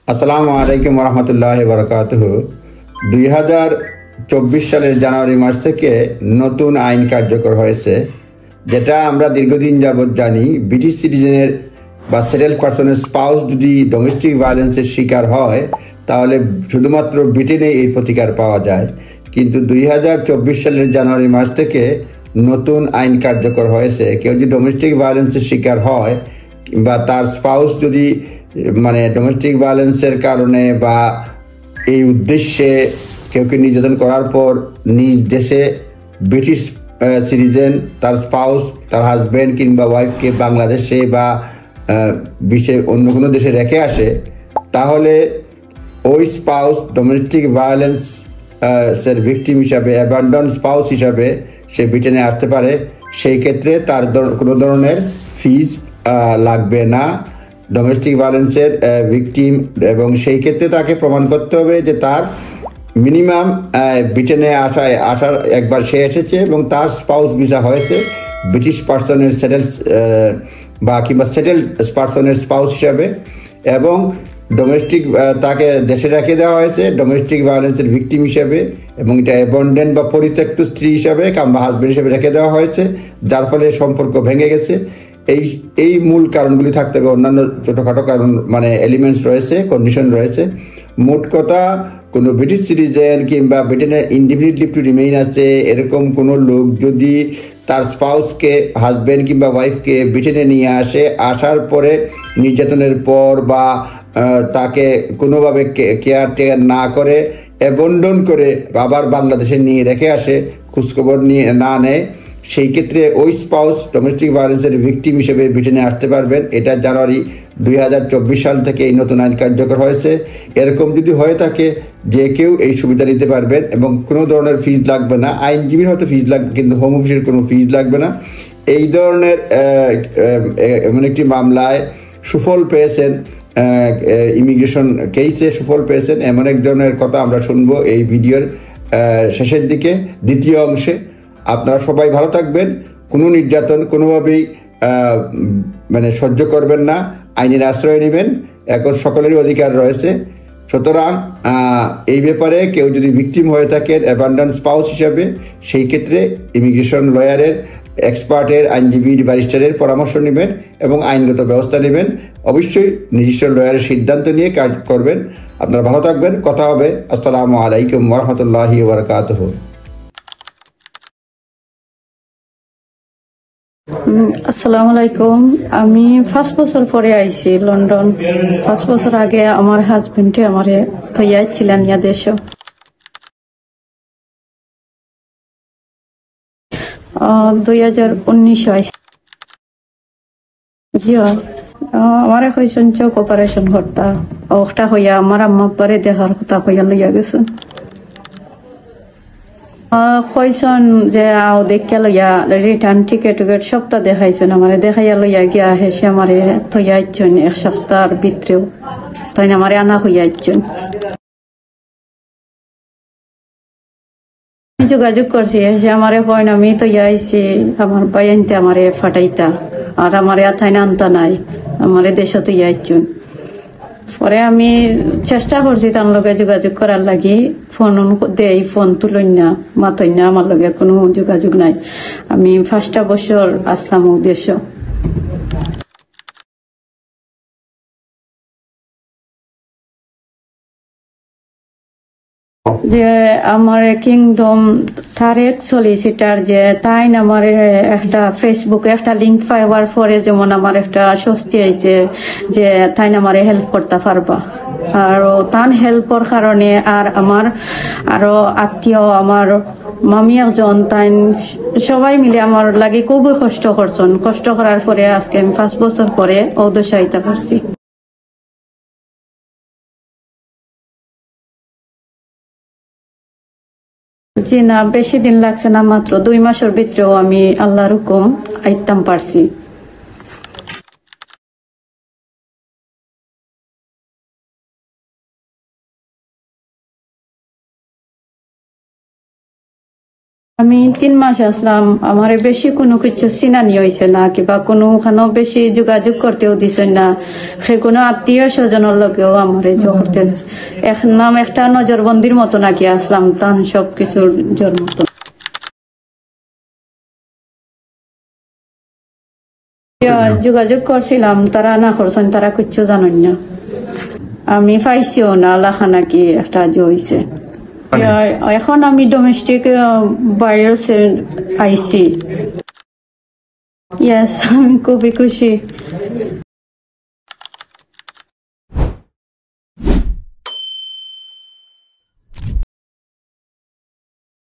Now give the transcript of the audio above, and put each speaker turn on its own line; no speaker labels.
আসসালামু আলাইকুম রহমতুল্লাহি বারাকাতুহু। 2024 সালের জানুয়ারি মাস থেকে নতুন আইন কার্যকর হয়েছে, যেটা আমরা দীর্ঘদিন যাবৎ জানি। ব্রিটিশ সিটিজেনের বা সেটেল পার্সনের স্পাউস যদি ডোমেস্টিক ভায়োলেন্সের শিকার হয়, তাহলে শুধুমাত্র ব্রিটেনে এই প্রতিকার পাওয়া যায়। কিন্তু 2024 সালের জানুয়ারি মাস থেকে নতুন আইন কার্যকর হয়েছে। কেউ যদি ডোমেস্টিক ভায়োলেন্সের শিকার হয় বা তার স্পাউস যদি মানে ডোমেস্টিক ভায়োলেন্সের কারণে বা এই উদ্দেশ্যে কেউকে নির্যাতন করার পর নিজ দেশে ব্রিটিশ সিটিজেন তার স্পাউস তার হাজব্যান্ড কিংবা ওয়াইফকে বাংলাদেশে বা বিশ্বের অন্য কোনো দেশে রেখে আসে, তাহলে ওই স্পাউস ডোমেস্টিক ভায়োলেন্স এর ভিকটিম হিসাবে, অ্যাবান্ডন স্পাউস হিসাবে সে ব্রিটেনে আসতে পারে। সেই ক্ষেত্রে তার কোনো ধরনের ফিজ লাগবে না ডোমেস্টিক ভায়োলেন্সের ভিকটিম, এবং সেই ক্ষেত্রে তাকে প্রমাণ করতে হবে যে তার মিনিমাম ব্রিটেনে আসার একবার সে এসেছে এবং তার স্পাউস ভিসা হয়েছে ব্রিটিশ পার্সনের সেটেল বা কিংবা সেটেল পার্সনের স্পাউস হিসাবে, এবং ডোমেস্টিক তাকে দেশে রেখে দেওয়া হয়েছে ডোমেস্টিক ভায়োলেন্সের ভিকটিম হিসাবে, এবং এটা অ্যাবন্ডেন্ট বা পরিত্যক্ত স্ত্রী হিসাবে কিংবা হাজব্যান্ড হিসাবে রেখে দেওয়া হয়েছে, যার ফলে সম্পর্ক ভেঙে গেছে। এই মূল কারণগুলি থাকতে হবে। অন্যান্য ছোটোখাটো কারণ মানে এলিমেন্টস রয়েছে, কন্ডিশন রয়েছে। মোট কথা, কোনো ব্রিটিশ সিটিজেন কিংবা ব্রিটেনের ইনডিফিনিট লিভ টু রিমেইন আছে এরকম কোনো লোক যদি তার স্পাউসকে, হাজব্যান্ড কিংবা ওয়াইফকে ব্রিটেনে নিয়ে আসার পরে নির্যাতনের পর বা তাকে কোনোভাবে কেয়ার টেয়ার না করে অ্যাবন্ডন করে আবার বাংলাদেশে নিয়ে রেখে আসে, খোঁজখবর নিয়ে না নেয়, সেই ক্ষেত্রে ওই স্পাউস ডোমেস্টিক ভায়োলেন্সের ভিকটিম হিসেবে ব্রিটেনে আসতে পারবেন। এটা জানুয়ারি 2024 সাল থেকে এই নতুন আইন কার্যকর হয়েছে। এরকম যদি হয়ে থাকে যে কেউ এই সুবিধা নিতে পারবেন এবং কোনো ধরনের ফিজ লাগবে না। আইনজীবীর হয়তো ফিজ লাগবে, কিন্তু হোম অফিসের কোনো ফিজ লাগবে না। এই ধরনের এমন একটি মামলায় সুফল পেয়েছেন, ইমিগ্রেশন কেসে সুফল পেয়েছেন, এমন এক ধরনের কথা আমরা শুনবো এই ভিডিওর শেষের দিকে, দ্বিতীয় অংশে। আপনারা সবাই ভালো থাকবেন। কোনো নির্যাতন কোনোভাবেই মানে সহ্য করবেন না, আইনের আশ্রয় নেবেন, এখন সকলেরই অধিকার রয়েছে। সুতরাং এই ব্যাপারে কেউ যদি ভিকটিম হয়ে থাকেন অ্যাবান্ডন স্পাউস হিসাবে, সেই ক্ষেত্রে ইমিগ্রেশন লয়ারের, এক্সপার্টের, আইনজীবীর, ব্যারিস্টারের পরামর্শ নেবেন এবং আইনগত ব্যবস্থা নেবেন। অবশ্যই নিজস্ব লয়ারের সিদ্ধান্ত নিয়ে কাজ করবেন। আপনারা ভালো থাকবেন, কথা হবে। আসসালামু আলাইকুম ওরহমতুল্লাহি ওবরাকাতুহু।
আসসালামু আলাইকুম। আমি 5 বছর পরে আইছি লন্ডন। 5 বছর আগে আমার হাজবেন্ডে আমারে থইয়া ছিলেন ইয়া দেশ। 2019 আইছি। জি আমারে হয়েছেন চোখ অপারেশন করতা, ওটা হইয়া আমার আম্মা পরে দেহার কথা হইয়া লইয়া গেছেন। কইসন যে আও দেখা লইয়া রিটার্ন টিকেট সপ্তাহ দেখাইছেন, আমারে দেখাইয়া লইয়া গিয়া হেসে আমারে থইয়া ইচ্ছেন 1 সপ্তাহের ভিতরেও, তাই আমারে আনা হইয়া ইচ্ছেন। যোগাযোগ করছি, হেসে আমারে কইন আমি থইয়া আইছি, আমার ভাই আনতে আমারে ফাটাইতা, আর আমারে আথাইনা আনতা নাই, আমারে দেশে থইয়া ইচ্ছেন। পরে আমি চেষ্টা করছি তার লগে যোগাযোগ করার লাগি, ফোন দেই, ফোন তুলই না, মাতই না, আমার লগে কোনো যোগাযোগ নাই। আমি 5টা বছর আসলাম দেশ। যে আমার কিংডম থারের সলিসিটার যে তাই আমার একটা ফেসবুকে একটা লিঙ্ক পাইবার পরে যেমন আমার একটা স্বস্তি হয়েছে যে তাই আমারে হেল্প করতে পারবা। আর তান হেল্পর কারণে আর আমার আরো আত্মীয়, আমার মামি একজন, তাই সবাই মিলে আমার লাগে খুবই কষ্ট করছেন। কষ্ট করার পরে আজকে আমি 5 বছর পরে অদশা আইতে পারছি। জি না, বেশি দিন লাগছে না, মাত্র 2 মাসের ভিতরেও আমি আল্লাহর হুকুম আইতাম পারছি। আমি 3 মাস আসলাম, আমার বেশি কোনো কিছু চিনানি হয়েছে না, কিংবা কোনোখানেও বেশি যোগাযোগ করতেও দিছে না, সে কোনো আত্মীয় স্বজনের লগেও আমার করতে নাম একটা নজরবন্দির মতো নাকি আসলাম, তান সবকিছুর জোর মতো যোগাযোগ করছিলাম, তারা না করছেন, তারা কিচ্ছু জানেন না। আমি পাইছিও না লেখা নাকি একটা হয়েছে। এখন আমি ডোমেস্টিক ভাইরাসে আইছি। ইয়েস, আমি খুবই খুশি।